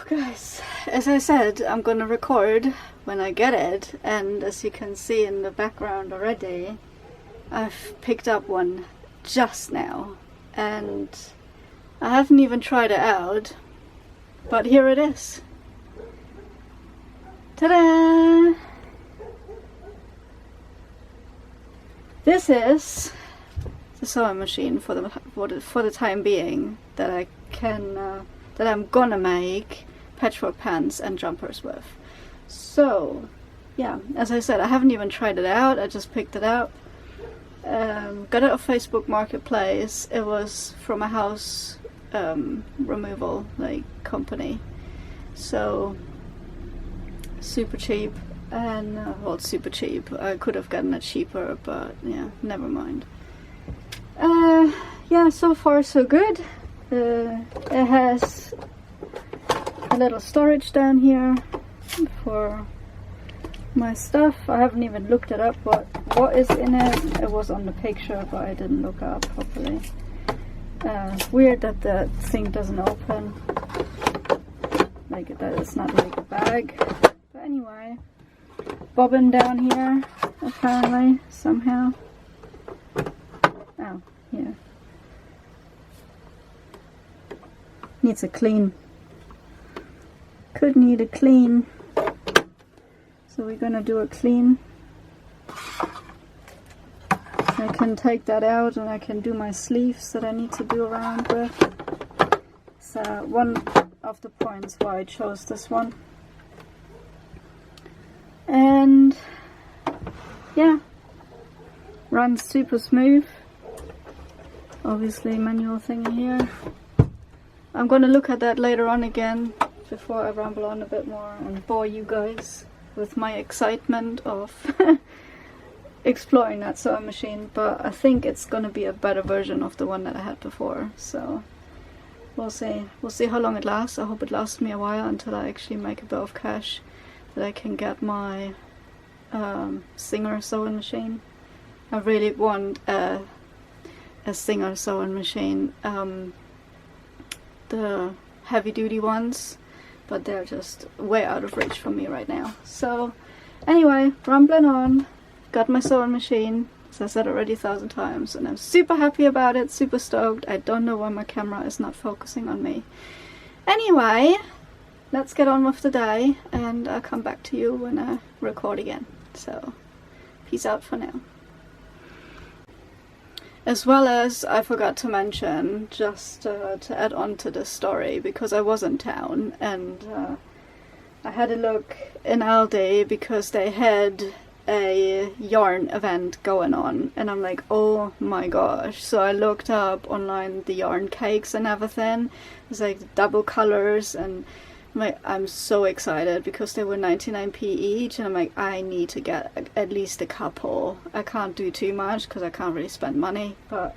So guys, as I said, I'm gonna record when I get it, and as you can see in the background already, I've picked up one just now and I haven't even tried it out, but here it is. Ta-da! This is the sewing machine for the time being that I can that I'm gonna make patchwork pants and jumpers with. So yeah, as I said, I haven't even tried it out. I just picked it up. Got it off Facebook Marketplace. It was from a house removal company, so super cheap. And well, it's super cheap. I could have gotten it cheaper, but yeah, never mind. Yeah, so far so good. It has a little storage down here for my stuff. I haven't even looked it up what is in it. It was on the picture, but I didn't look up properly. Weird that the thing doesn't open like that. It's not like a bag, but anyway, bobbin down here apparently somehow. Oh, yeah, needs a clean. Could need a clean, so we're gonna do a clean. I can take that out and I can do my sleeves that I need to do around with. So one of the points why I chose this one. And yeah, runs super smooth. Obviously manual thing here. I'm gonna look at that later on again before I ramble on a bit more and bore you guys with my excitement of exploring that sewing machine. But I think it's gonna be a better version of the one that I had before, so we'll see how long it lasts. I hope it lasts me a while until I actually make a bit of cash that I can get my Singer sewing machine. I really want a Singer sewing machine, the heavy duty ones, but they're just way out of reach for me right now. So anyway, rambling on, got my sewing machine, as I said already 1,000 times, and I'm super happy about it, super stoked. I don't know why my camera is not focusing on me. Anyway, let's get on with the day, and I'll come back to you when I record again. So peace out for now. As well as, I forgot to mention, just to add on to this story, because I was in town and I had a look in Aldi because they had a yarn event going on, and I'm like, oh my gosh. So I looked up online the yarn cakes and everything. It's like double colors, and I'm so excited because they were 99p each, and I'm like, I need to get at least a couple. I can't do too much because I can't really spend money, but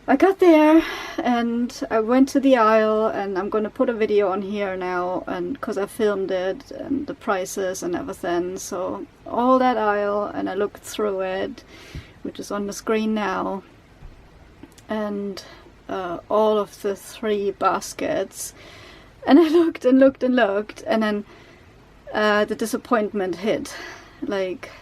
I got there and I went to the aisle, and I'm gonna put a video on here now, and because I filmed it and the prices and everything. So all that aisle, and I looked through it, which is on the screen now, and all of the 3 baskets. And I looked and looked and looked, and then the disappointment hit,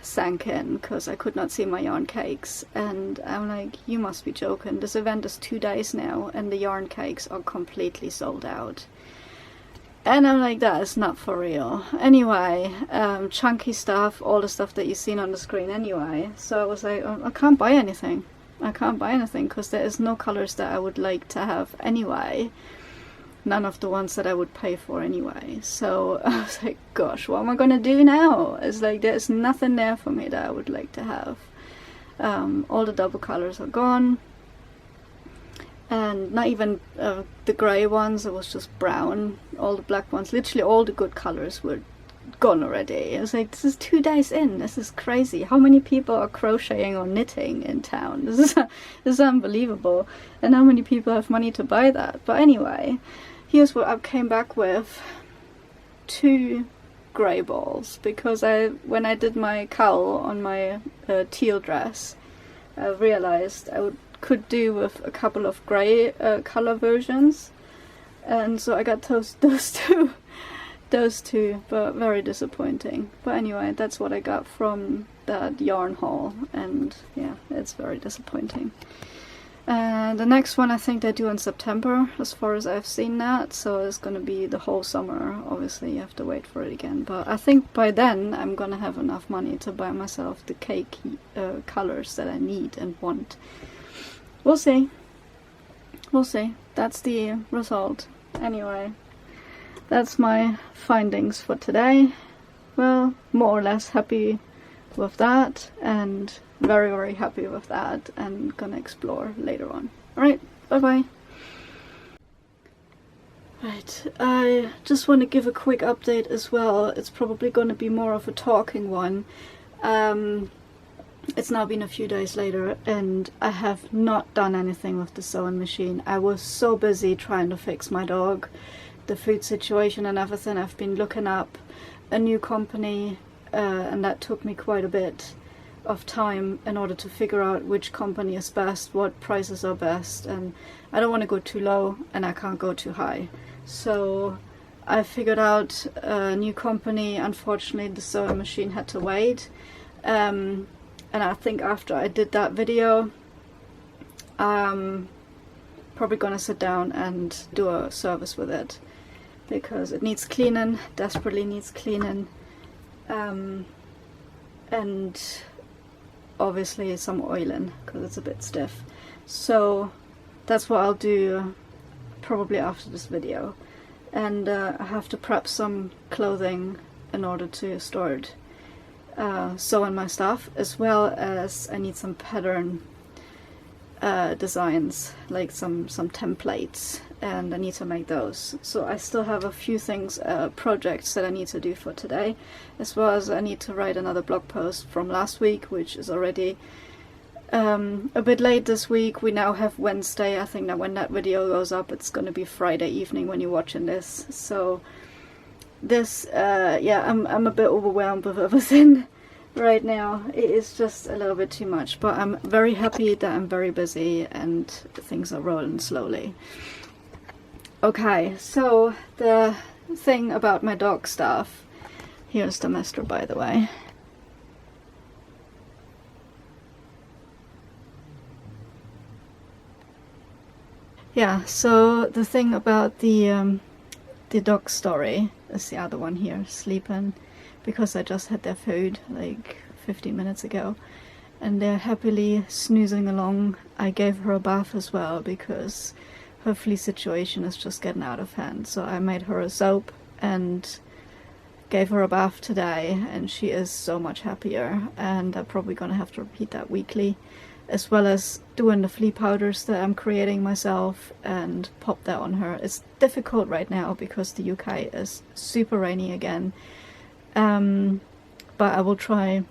sank in, because I could not see my yarn cakes. And I'm like, you must be joking. This event is 2 days now, and the yarn cakes are completely sold out. And I'm like, that is not for real. Anyway, chunky stuff, all the stuff that you've seen on the screen anyway. So I was like, oh, I can't buy anything. I can't buy anything, because there is no colors that I would like to have anyway. None of the ones that I would pay for anyway. So I was like, gosh, what am I gonna do now? It's like, there's nothing there for me that I would like to have. All the double colors are gone, and not even the grey ones. It was just brown. All the black ones, literally all the good colors were gone already. I was like, this is 2 days in. This is crazy. How many people are crocheting or knitting in town? This is unbelievable. And how many people have money to buy that? But anyway, here's what I came back with: 2 grey balls, because when I did my cowl on my teal dress, I realized I could do with a couple of grey color versions. And so I got those two, but very disappointing. But anyway, that's what I got from that yarn haul, and yeah, it's very disappointing. And the next one I think they do in September, as far as I've seen that, so it's gonna be the whole summer. Obviously you have to wait for it again, but I think by then I'm gonna have enough money to buy myself the cake colors that I need and want. We'll see. We'll see. That's the result. Anyway, that's my findings for today. Well, more or less happy with that, and very, very happy with that, and gonna explore later on. Alright, bye bye. Right, I just want to give a quick update as well. It's probably going to be more of a talking one. It's now been a few days later, and I have not done anything with the sewing machine. I was so busy trying to fix my dog, the food situation and everything. I've been looking up a new company, and that took me quite a bit of time in order to figure out which company is best, what prices are best, and I don't want to go too low and I can't go too high. So I figured out a new company. Unfortunately, the sewing machine had to wait, and I think after I did that video, I'm probably gonna sit down and do a service with it, because it needs cleaning, desperately needs cleaning, and obviously some oiling because it's a bit stiff. So that's what I'll do probably after this video. And I have to prep some clothing in order to start sewing my stuff, as well as I need some pattern designs, like some templates, and I need to make those. So I still have a few things, projects that I need to do for today, as well as I need to write another blog post from last week, which is already a bit late this week. We now have Wednesday. I think that when that video goes up, it's going to be Friday evening when you're watching this. So this, yeah, I'm a bit overwhelmed with everything right now. It is just a little bit too much, but I'm very happy that I'm very busy and things are rolling slowly. Okay, so the thing about my dog stuff. Here's the master, by the way. Yeah, so the thing about the dog story is the other one here, sleeping, because I just had their food like 15 minutes ago, and they're happily snoozing along. I gave her a bath as well, because her flea situation is just getting out of hand. So I made her a soap and gave her a bath today, and she is so much happier, and I'm probably gonna have to repeat that weekly, as well as doing the flea powders that I'm creating myself and pop that on her. It's difficult right now because the UK is super rainy again, but I will try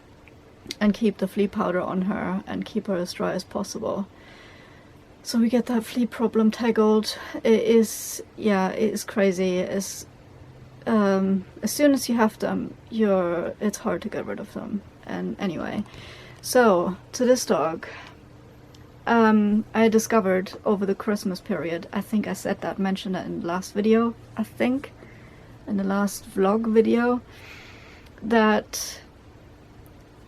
and keep the flea powder on her and keep her as dry as possible, so we get that flea problem tackled. It is, yeah, it is crazy. It's as soon as you have them, it's hard to get rid of them. And anyway, so to this dog, I discovered over the Christmas period, I think I said that, mentioned that in the last video, I think, in the last vlog video, that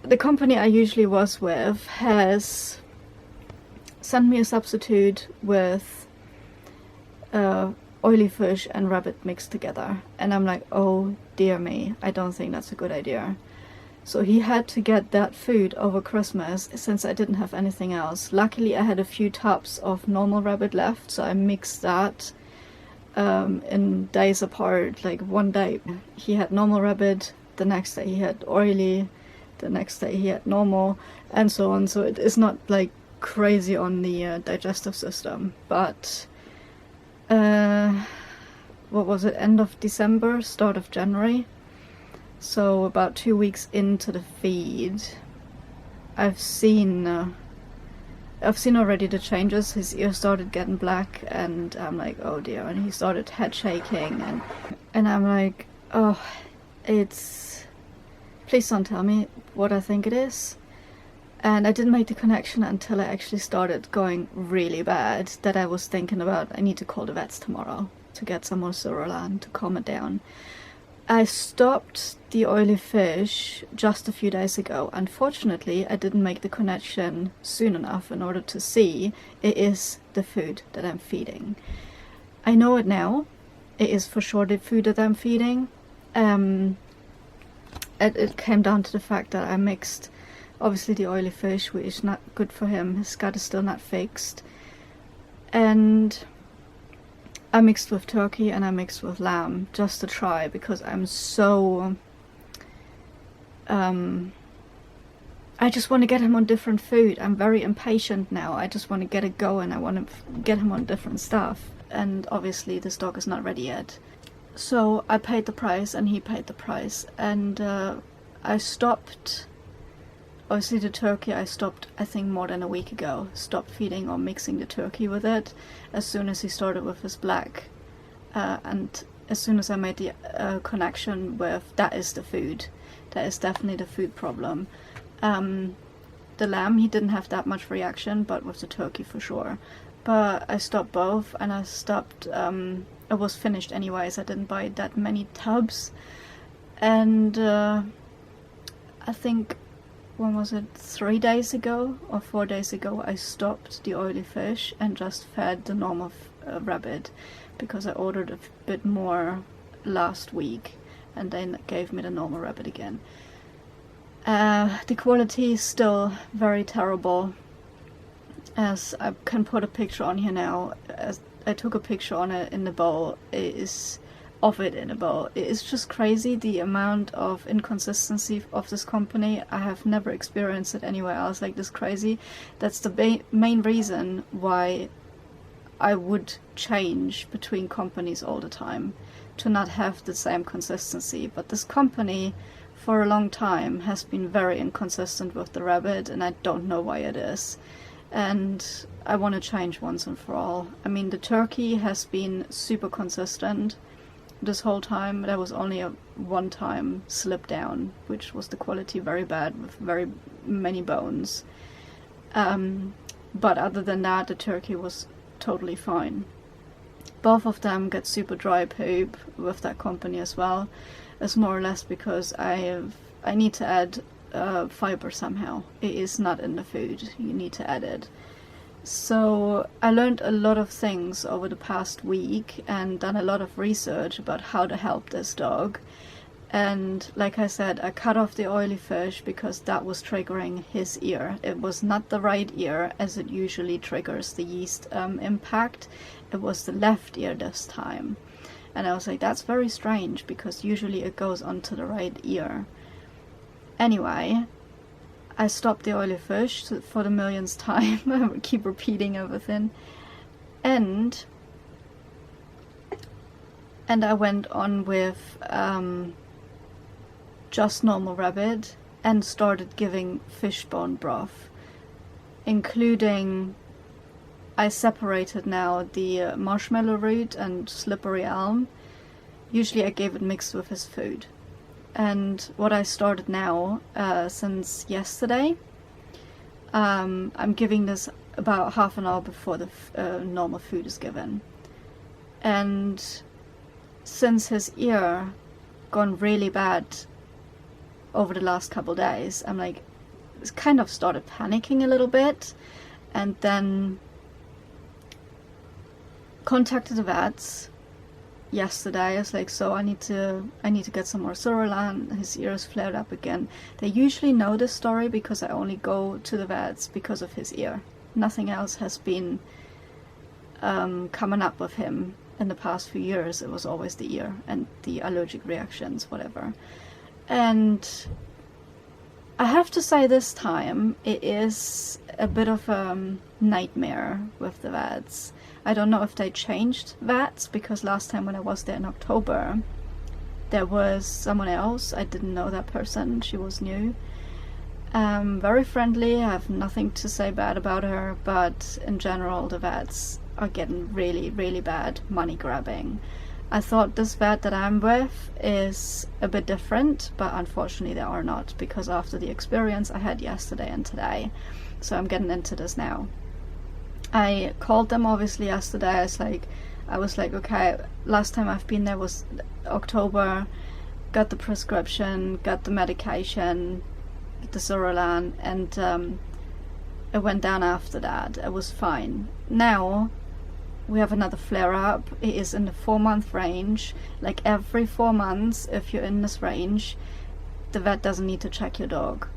the company I usually was with has sent me a substitute with oily fish and rabbit mixed together, and I'm like, oh dear me, I don't think that's a good idea. So he had to get that food over Christmas since I didn't have anything else. Luckily I had a few tubs of normal rabbit left, so I mixed that in days apart. Like one day he had normal rabbit, the next day he had oily, the next day he had normal, and so on. So it is not like crazy on the digestive system. But what was it, end of December, start of January, so about 2 weeks into the feed, I've seen already the changes. His ear started getting black, and I'm like, oh dear, and he started head shaking, and I'm like, oh, it's, please don't tell me what I think it is. And I didn't make the connection until I actually started going really bad, that I was thinking about, I need to call the vets tomorrow. to get some mozzarella and to calm it down. I stopped the oily fish just a few days ago. Unfortunately, I didn't make the connection soon enough in order to see it is the food that I'm feeding. I know it now. It is for sure the food that I'm feeding. It came down to the fact that I mixed, obviously, the oily fish, which is not good for him. His gut is still not fixed. And I mixed with turkey and I mixed with lamb just to try, because I'm so I just want to get him on different food. I'm very impatient now. I just want to get it going. I want to get him on different stuff, and obviously this dog is not ready yet. So I paid the price and he paid the price, and I stopped, obviously the turkey I stopped I think more than a week ago. Stopped feeding or mixing the turkey with it as soon as he started with his black, and as soon as I made the connection with that is the food, that is definitely the food problem. The lamb, he didn't have that much reaction, but with the turkey for sure. But I stopped both, and I stopped, it was finished anyways, I didn't buy that many tubs, and I think, when was it, 3 days ago or 4 days ago, I stopped the oily fish and just fed the normal rabbit, because I ordered a bit more last week and then gave me the normal rabbit again. The quality is still very terrible, as I can put a picture on here now. As I took a picture on it in the bowl, it is in a bowl. It is just crazy, the amount of inconsistency of this company. I have never experienced it anywhere else like this crazy. That's the main reason why I would change between companies all the time, to not have the same consistency. But this company for a long time has been very inconsistent with the rabbit, and I don't know why it is. And I want to change once and for all. I mean, the turkey has been super consistent this whole time. There was only a one-time slip down, which was the quality very bad with very many bones. But other than that, the turkey was totally fine. Both of them get super dry poop with that company as well. It's more or less because I need to add fiber somehow. It is not in the food. You need to add it. So I learned a lot of things over the past week and done a lot of research about how to help this dog. And like I said, I cut off the oily fish because that was triggering his ear. It was not the right ear, as it usually triggers the yeast impact. It was the left ear this time. And I was like, that's very strange, because usually it goes onto the right ear. Anyway, I stopped the oily fish for the millionth time. I would keep repeating everything. And I went on with just normal rabbit and started giving fish bone broth, including, I separated now the marshmallow root and slippery elm. Usually I gave it mixed with his food. And what I started now, since yesterday, I'm giving this about half an hour before the normal food is given. And since his ear gone really bad over the last couple days, I'm like, kind of started panicking a little bit, and then contacted the vets yesterday. I was like, so I need to get some more Suralan. His ears flared up again. They usually know this story because I only go to the vets because of his ear. Nothing else has been coming up with him in the past few years. It was always the ear and the allergic reactions, whatever. And I have to say, this time it is a bit of a nightmare with the vets. I don't know if they changed vets, because last time when I was there in October, there was someone else. I didn't know that person. She was new. Very friendly. I have nothing to say bad about her, but in general, the vets are getting really, really bad money grabbing. I thought this vet that I'm with is a bit different, but unfortunately they are not, because after the experience I had yesterday and today. So I'm getting into this now. I called them obviously yesterday. I was like, I was like, okay, last time I've been there was October, got the prescription, got the medication, the Zorolan, and it went down after that. It was fine. Now we have another flare-up. It is in the 4-month range. Like every 4 months, if you're in this range, the vet doesn't need to check your dog.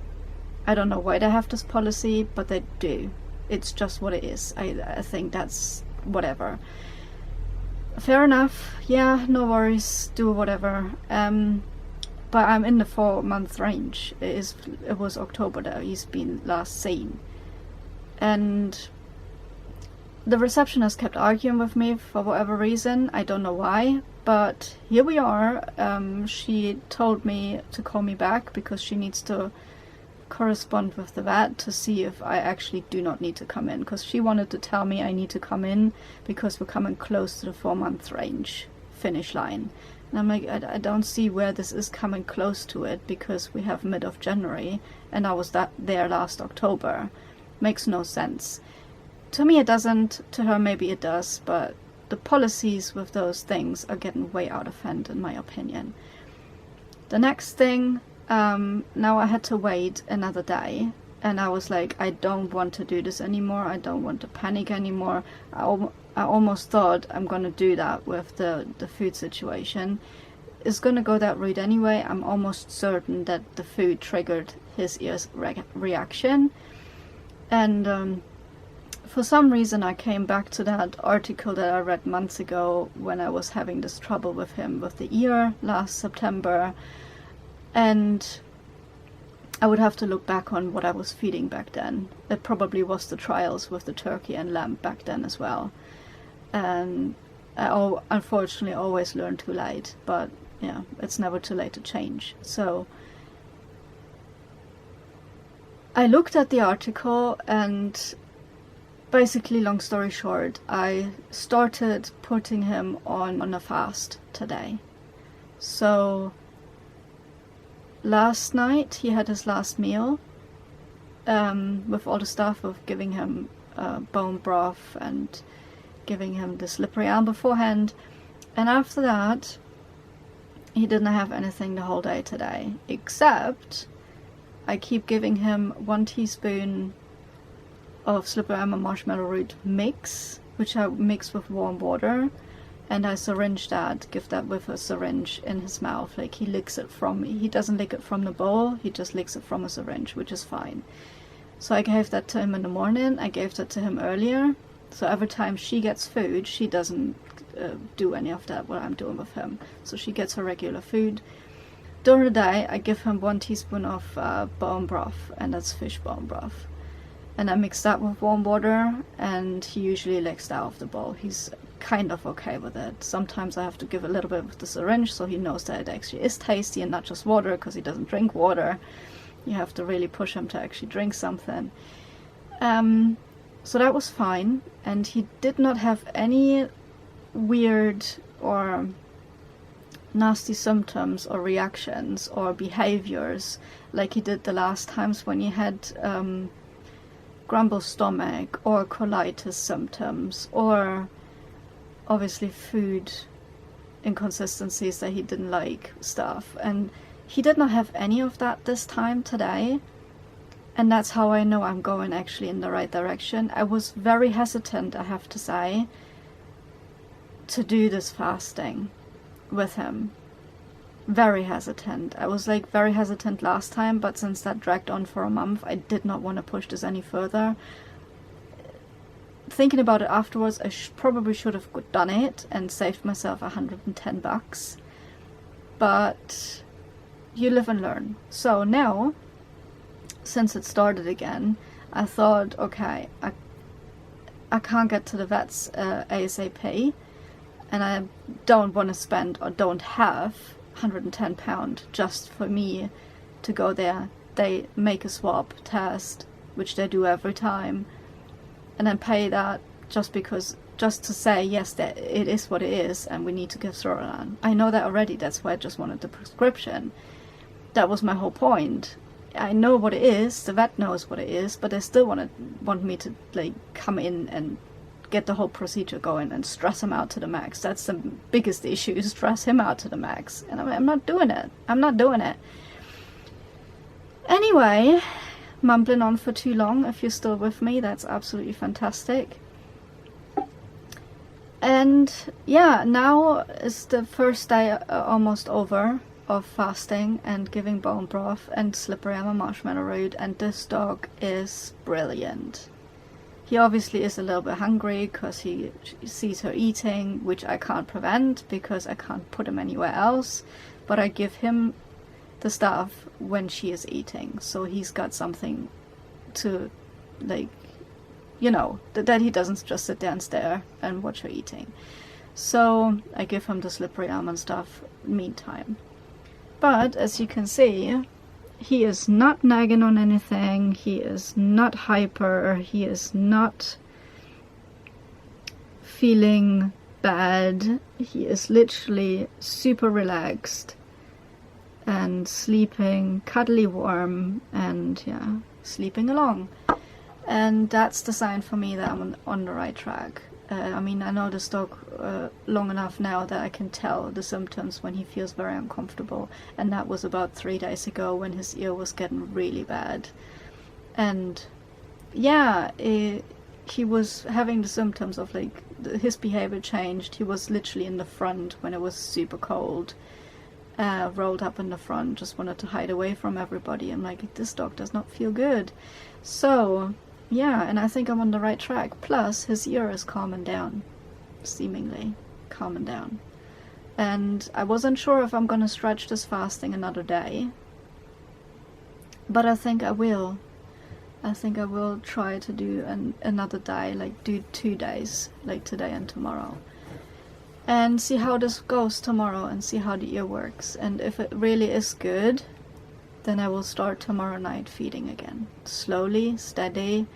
I don't know why they have this policy, but they do. It's just what it is. I think that's whatever. Fair enough. Yeah, no worries. Do whatever. But I'm in the 4-month range. It was October that he's been last seen. And the receptionist kept arguing with me for whatever reason. I don't know why, but here we are. She told me to call me back because she needs to correspond with the vet to see if I actually do not need to come in, because she wanted to tell me I need to come in because we're coming close to the 4-month range finish line. And I'm like, I don't see where this is coming close to it, because we have mid of January and I was there last October. Makes no sense. To me it doesn't, to her maybe it does, but the policies with those things are getting way out of hand in my opinion. The next thing, now I had to wait another day, and I was like, I don't want to do this anymore. I don't want to panic anymore. I almost thought I'm gonna do that with the food situation. It's gonna go that route anyway. I'm almost certain that the food triggered his ears reaction. And for some reason I came back to that article that I read months ago when I was having this trouble with him with the ear last September. And I would have to look back on what I was feeding back then. It probably was the trials with the turkey and lamb back then as well. And I unfortunately always learn too late, but yeah, it's never too late to change. So I looked at the article, and basically, long story short, I started putting him on a fast today. So last night he had his last meal, with all the stuff of giving him bone broth and giving him the slippery elm beforehand, and after that he didn't have anything the whole day today, except I keep giving him 1 teaspoon of slippery elm and marshmallow root mix, which I mix with warm water, and I syringe that, give that with a syringe in his mouth. Like he licks it from me. He doesn't lick it from the bowl, he just licks it from a syringe, which is fine. So I gave that to him in the morning, I gave that to him earlier. So every time she gets food, she doesn't do any of that, what I'm doing with him. So she gets her regular food. During the day, I give him 1 teaspoon of bone broth, and that's fish bone broth. And I mix that with warm water, and he usually licks that off the bowl. He's kind of okay with it. Sometimes I have to give a little bit with the syringe so he knows that it actually is tasty and not just water, because he doesn't drink water. You have to really push him to actually drink something. So that was fine, and he did not have any weird or nasty symptoms or reactions or behaviors like he did the last times when he had grumble stomach or colitis symptoms, or obviously food inconsistencies that he didn't like stuff. And he did not have any of that this time today, and that's how I know I'm going actually in the right direction. I was very hesitant, I have to say, to do this fasting with him. Very hesitant. I was like very hesitant last time, but since that dragged on for a month, I did not want to push this any further. Thinking about it afterwards, I probably should have done it and saved myself $110. But you live and learn. So now, since it started again, I thought, okay, I can't get to the vets ASAP, and I don't want to spend or don't have £110 just for me to go there. They make a swab test, which they do every time, and then pay that just to say yes, that it is what it is, and we need to give Zorolan. I know that already. That's why I just wanted the prescription. That was my whole point. I know what it is. The vet knows what it is, but they still want me to like come in and get the whole procedure going and stress him out to the max. That's the biggest issue, stress him out to the max. And I'm not doing it. I'm not doing it. Anyway, mumbling on for too long. If you're still with me, that's absolutely fantastic. And yeah, now is the first day almost over of fasting and giving bone broth and slippery elm and marshmallow root, and this dog is brilliant. He obviously is a little bit hungry because he sees her eating, which I can't prevent because I can't put him anywhere else, but I give him the stuff when she is eating, so he's got something to, like, you know, that he doesn't just sit there and stare and watch her eating. So I give him the slippery almond stuff meantime. But as you can see, he is not nagging on anything, he is not hyper, he is not feeling bad, he is literally super relaxed and sleeping cuddly warm and yeah, sleeping along. And that's the sign for me that I'm on the right track. I mean, I know this dog long enough now that I can tell the symptoms when he feels very uncomfortable, and that was about 3 days ago when his ear was getting really bad. And yeah, he was having the symptoms of, like, his behavior changed. He was literally in the front when it was super cold, rolled up in the front, just wanted to hide away from everybody. I'm like, this dog does not feel good. So yeah, and I think I'm on the right track. Plus, his ear is calming down, seemingly calming down. And I wasn't sure if I'm gonna stretch this fasting another day, but I think I will. I think I will try to do another day, like do 2 days, like today and tomorrow, and see how this goes tomorrow and see how the ear works. And if it really is good, then I will start tomorrow night feeding again. Slowly, steady,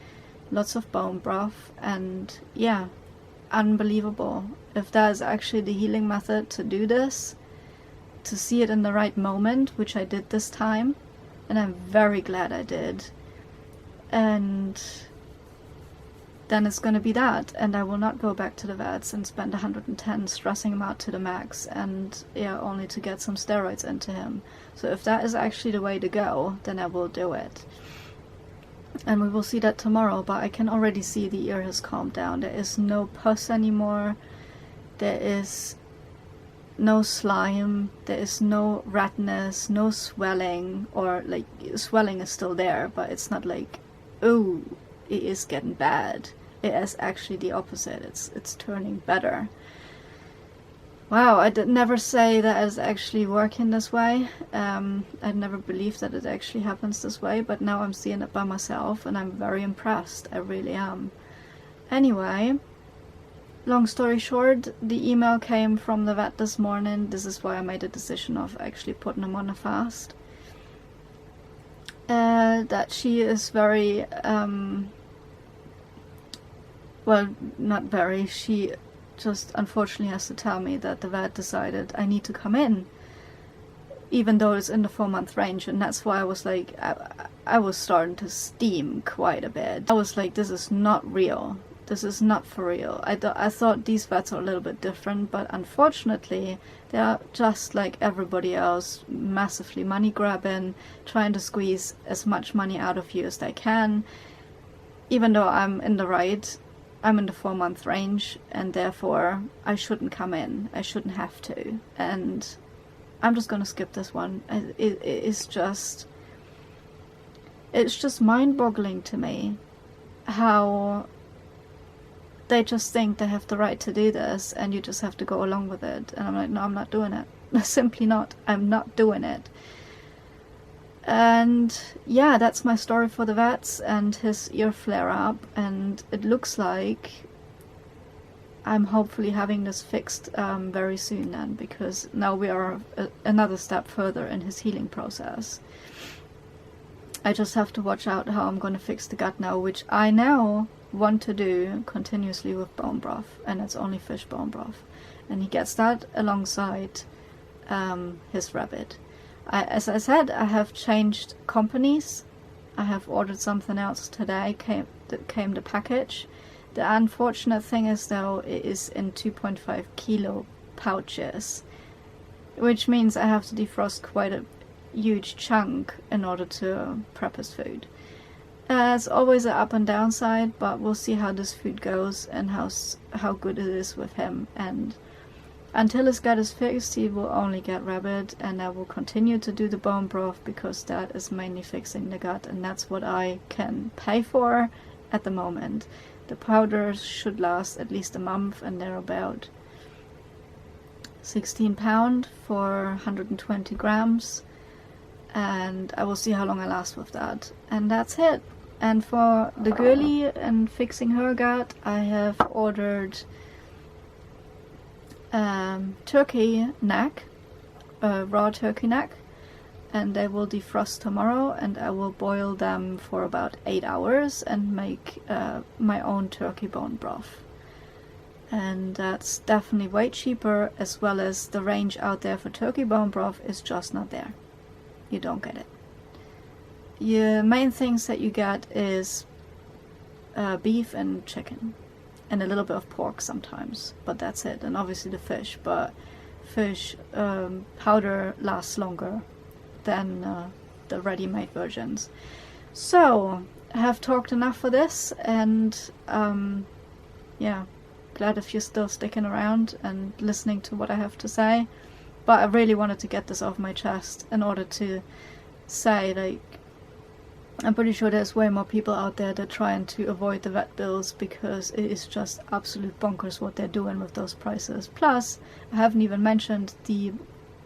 lots of bone broth, and yeah, unbelievable. If that is actually the healing method to do this, to see it in the right moment, which I did this time, and I'm very glad I did. And then it's gonna be that, and I will not go back to the vets and spend 110 stressing him out to the max, and yeah, only to get some steroids into him. So if that is actually the way to go, then I will do it. And we will see that tomorrow, but I can already see the ear has calmed down. There is no pus anymore, there is no slime, there is no redness, no swelling, or like, swelling is still there, but it's not like, oh, it is getting bad. It is actually the opposite. It's turning better. Wow, I did never say that it's actually working this way. I'd never believed that it actually happens this way, but now I'm seeing it by myself and I'm very impressed. I really am. Anyway, long story short, the email came from the vet this morning. This is why I made a decision of actually putting him on a fast. That she is very, well, not very, she just unfortunately has to tell me that the vet decided I need to come in, even though it's in the 4-month range. And that's why I was like, I was starting to steam quite a bit. I was like, this is not real. This is not for real. I thought these vets are a little bit different, but unfortunately they are just like everybody else, massively money grabbing, trying to squeeze as much money out of you as they can. Even though I'm in the right, I'm in the 4-month range, and therefore I shouldn't come in. I shouldn't have to. And I'm just gonna skip this one. It's just mind-boggling to me how they just think they have the right to do this and you just have to go along with it. And I'm like, no, I'm not doing it. Simply not. I'm not doing it. And yeah, that's my story for the vets and his ear flare up. And it looks like I'm hopefully having this fixed very soon then, because now we are another step further in his healing process. I just have to watch out how I'm going to fix the gut now, which I now want to do continuously with bone broth, and it's only fish bone broth, and he gets that alongside his rabbit. As I said, I have changed companies. I have ordered something else today. Came the package. The unfortunate thing is, though, it is in 2.5 kilo pouches, which means I have to defrost quite a huge chunk in order to prep his food. It's always an up and down side, but we'll see how this food goes and how good it is with him. And until his gut is fixed, he will only get rabbit, and I will continue to do the bone broth because that is mainly fixing the gut, and that's what I can pay for at the moment. The powders should last at least a month, and they're about £16 for 120 grams, and I will see how long I last with that. And that's it. And for the girly and fixing her gut, I have ordered turkey neck, raw turkey neck, and they will defrost tomorrow, and I will boil them for about 8 hours and make my own turkey bone broth. And that's definitely way cheaper, as well as the range out there for turkey bone broth is just not there. You don't get it. Your main things that you get is beef and chicken, and a little bit of pork sometimes, but that's it. And obviously the fish, but fish powder lasts longer than the ready-made versions. So I have talked enough for this, and yeah, glad if you're still sticking around and listening to what I have to say. But I really wanted to get this off my chest in order to say, like, I'm pretty sure there's way more people out there that are trying to avoid the vet bills, because it is just absolute bonkers what they're doing with those prices. Plus, I haven't even mentioned the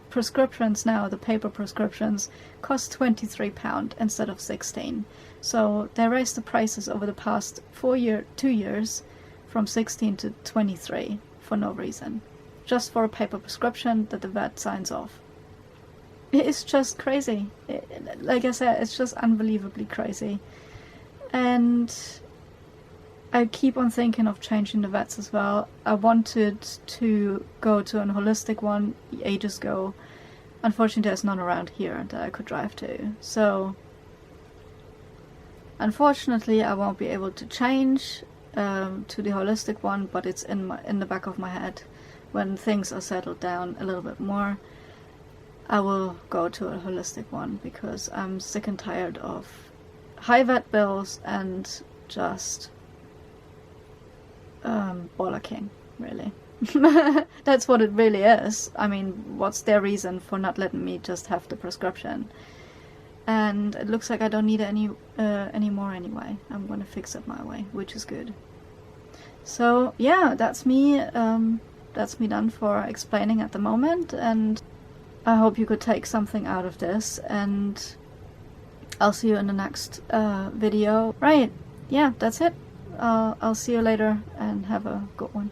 prescriptions now. The paper prescriptions cost £23 instead of 16. So they raised the prices over the past 2 years from 16 to 23 for no reason. Just for a paper prescription that the vet signs off. It's just crazy. Like I said, it's just unbelievably crazy. And I keep on thinking of changing the vets as well. I wanted to go to an holistic one ages ago. Unfortunately, there's none around here that I could drive to. So, unfortunately, I won't be able to change to the holistic one, but it's in the back of my head. When things are settled down a little bit more, I will go to a holistic one, because I'm sick and tired of high vet bills and just bollocking, really. That's what it really is. I mean, what's their reason for not letting me just have the prescription? And it looks like I don't need it any more anyway. I'm gonna fix it my way, which is good. So yeah, that's me. That's me done for explaining at the moment, and I hope you could take something out of this, and I'll see you in the next video. Right, yeah, that's it. I'll see you later, and have a good one.